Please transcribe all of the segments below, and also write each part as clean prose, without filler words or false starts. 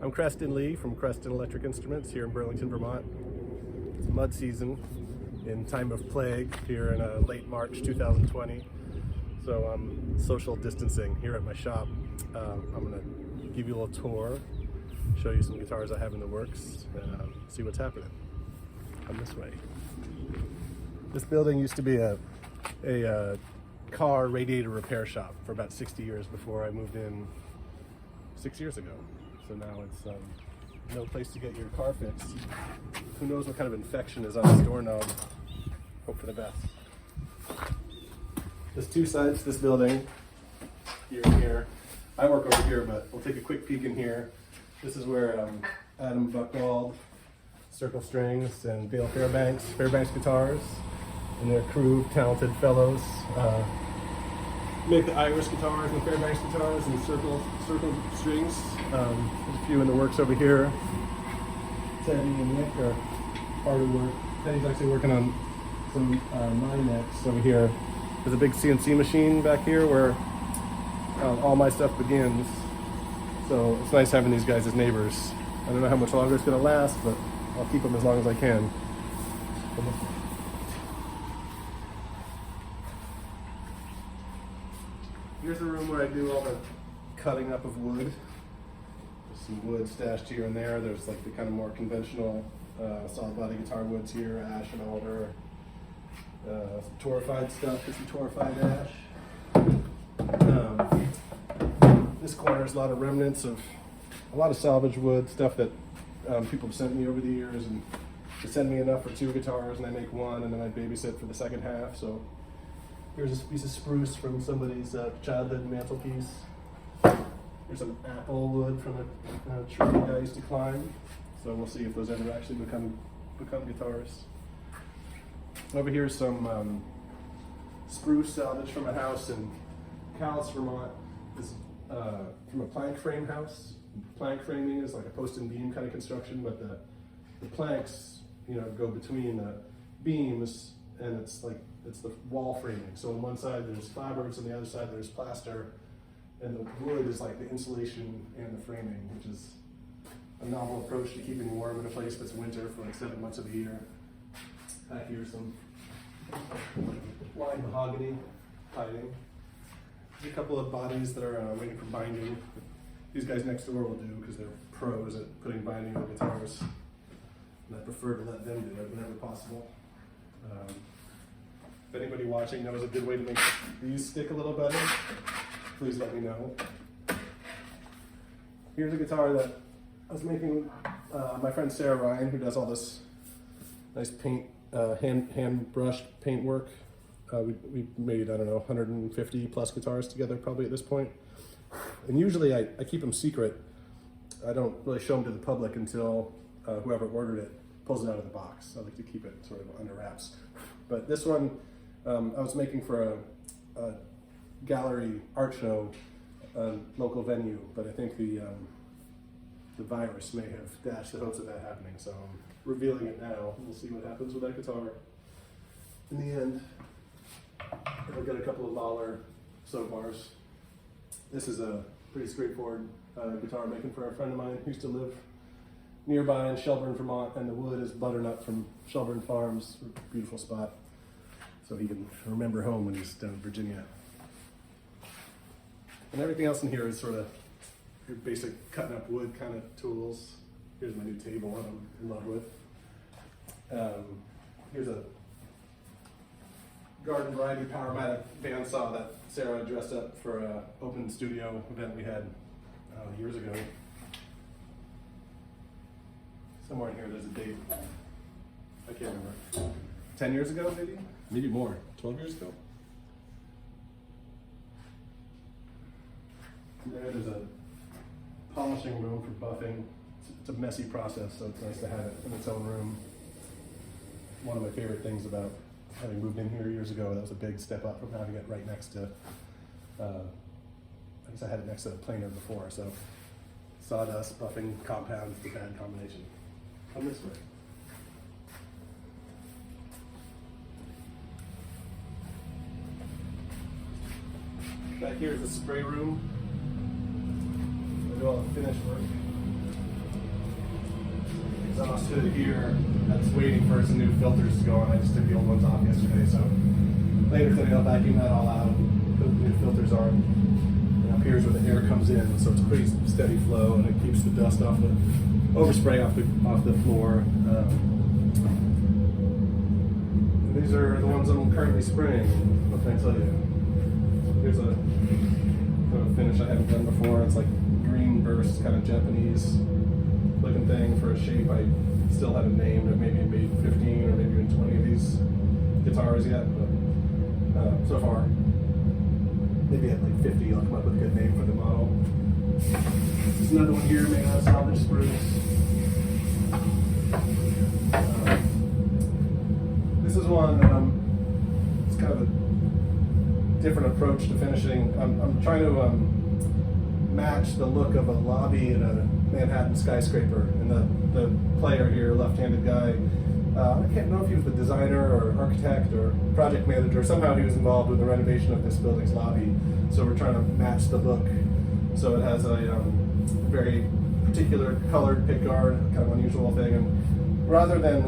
I'm Creston Lea from Creston Electric Instruments here in Burlington, Vermont. It's mud season in time of plague here in late March 2020. So I'm social distancing here at my shop. I'm going to give you a little tour, show you some guitars I have in the works, and see what's happening. Come this way. This building used to be a car radiator repair shop for about 60 years before I moved in 6 years ago. So now it's no place to get your car fixed. Who knows what kind of infection is on this doorknob? Hope for the best. There's two sides to this building, here and here. I work over here, but we'll take a quick peek in here. This is where Adam Buckwald, Circle Strings, and Dale Fairbanks Guitars, and their crew of talented fellows make the Iris guitars and Fairbanks guitars and circle strings. There's a few in the works over here. Teddy and Nick are hard at work. Teddy's actually working on some Minecks over here. There's a big CNC machine back here where all my stuff begins. So it's nice having these guys as neighbors. I don't know how much longer it's going to last, but I'll keep them as long as I can. Here's the room where I do all the cutting up of wood. There's some wood stashed here and there. There's like the kind of more conventional solid body guitar woods here, ash and alder. Some torrefied stuff, there's some torrefied ash. This corner is a lot of remnants of a lot of salvage wood, stuff that people have sent me over the years, and they send me enough for 2 guitars and I make one and then I babysit for the second half. So here's a piece of spruce from somebody's childhood mantelpiece. Here's some apple wood from a tree that I used to climb. So we'll see if those ever actually become guitars. Over here is some spruce salvage from a house in Calais, Vermont. This from a plank frame house. Plank framing is like a post and beam kind of construction, but the planks, go between the beams, and it's the wall framing. So on one side there's clapboards, on the other side there's plaster, and the wood is like the insulation and the framing, which is a novel approach to keeping warm in a place that's winter for like 7 months of the year. Back here, some lined mahogany hiding. There's a couple of bodies that are waiting for binding. These guys next door will do because they're pros at putting binding on guitars, and I prefer to let them do it whenever possible. If anybody watching knows a good way to make these stick a little better, please let me know. Here's a guitar that I was making. My friend Sarah Ryan, who does all this nice paint, hand brushed paint work. We made, 150 plus guitars together probably at this point. And usually I keep them secret. I don't really show them to the public until whoever ordered it pulls it out of the box. I like to keep it sort of under wraps. But this one I was making for a gallery art show, local venue, but I think the virus may have dashed the hopes of that happening, so I'm revealing it now. We'll see what happens with that guitar. In the end, I'll get a couple of Mahler soap bars. This is a pretty straightforward guitar I'm making for a friend of mine who used to live nearby in Shelburne, Vermont, and the wood is butternut from Shelburne Farms, a beautiful spot, so he can remember home when he's down in Virginia. And everything else in here is sort of your basic cutting up wood kind of tools. Here's my new table that I'm in love with. Here's a garden variety Powermatic bandsaw that Sarah dressed up for an open studio event we had years ago. Somewhere in here there's a date. I can't remember. 10 years ago maybe? Maybe more. 12 years ago? And there's a polishing room for buffing. It's a messy process, so it's nice to have it in its own room. One of my favorite things about having moved in here years ago, that was a big step up from having it right next to, I guess I had it next to the planer before, so sawdust, buffing, compound, it's a bad combination. Come this way. Back here is the spray room. I do all the finish work. exhaust hood here that's waiting for some new filters to go on. I just took the old ones off yesterday, so later today I'll vacuum that all out, put the new filters on. And up here's where the air comes in, so it's a pretty steady flow, and it keeps the dust off the overspray off the floor. These are the ones I'm currently spraying. What can I tell you? Here's a finish I haven't done before. It's like green burst, kind of Japanese looking thing for a shape. I still haven't named. I've maybe made 15 or maybe even 20 of these guitars yet, but so far, maybe at like 50 I'll come up with a good name for the model. There's another one here made out of salvage spruce. This is one that it's kind of a different approach to finishing. I'm trying to match the look of a lobby in a Manhattan skyscraper. And the player here, left-handed guy, I can't know if he was the designer or architect or project manager. Somehow he was involved with the renovation of this building's lobby. So we're trying to match the look. So it has a very particular colored pickguard, kind of unusual thing. And rather than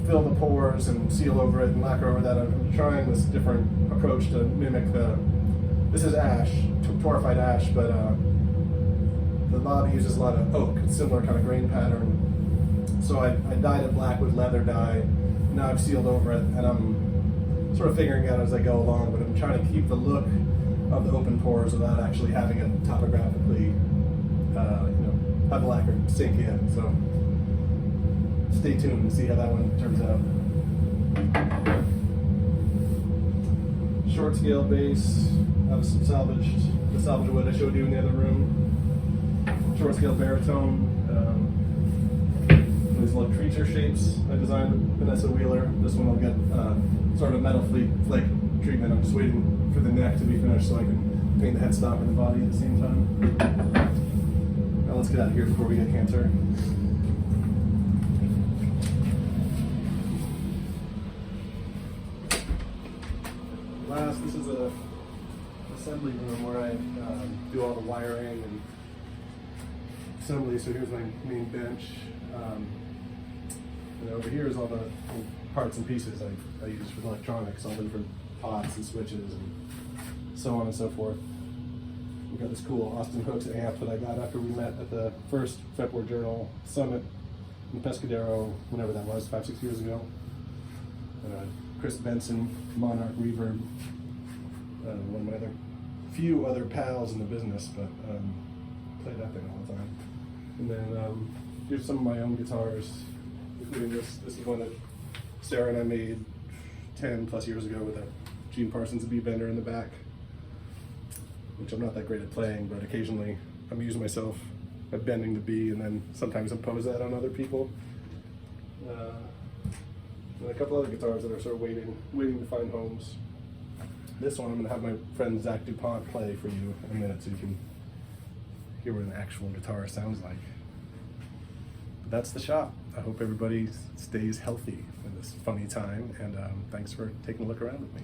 fill the pores and seal over it and lacquer over that, I'm trying this different approach to mimic this is ash, torrefied ash, but the lobby uses a lot of oak, similar kind of grain pattern. So I dyed it black with leather dye. Now I've sealed over it, and I'm sort of figuring it out as I go along, but I'm trying to keep the look of the open pores without actually having it topographically, have the lacquer sink in. So stay tuned and see how that one turns out. Short scale bass, out of some the salvage wood I showed you in the other room. Short scale baritone. These little creature shapes I designed with Vanessa Wheeler. This one will get sort of metal flake treatment. I'm just waiting for the neck to be finished so I can paint the headstock and the body at the same time. Now let's get out of here before we get cancer. This is a assembly room where I do all the wiring and assembly. So here's my main bench. And over here is all the parts and pieces I use for electronics, all the different pots and switches and so on and so forth. We've got this cool Austin Hooks amp that I got after we met at the first Fretboard Journal Summit in Pescadero, whenever that was, 5-6 years ago. Chris Benson, Monarch Reverb, one of my few other pals in the business, but play that thing all the time. And then here's some of my own guitars, including this. This is one that Sarah and I made 10 plus years ago with a Gene Parsons B bender in the back, which I'm not that great at playing, but occasionally I'm using myself at bending the B, and then sometimes impose that on other people. And a couple other guitars that are sort of waiting to find homes. This one I'm going to have my friend Zack DuPont play for you in a minute so you can hear what an actual guitar sounds like. But that's the shop. I hope everybody stays healthy in this funny time, and thanks for taking a look around with me.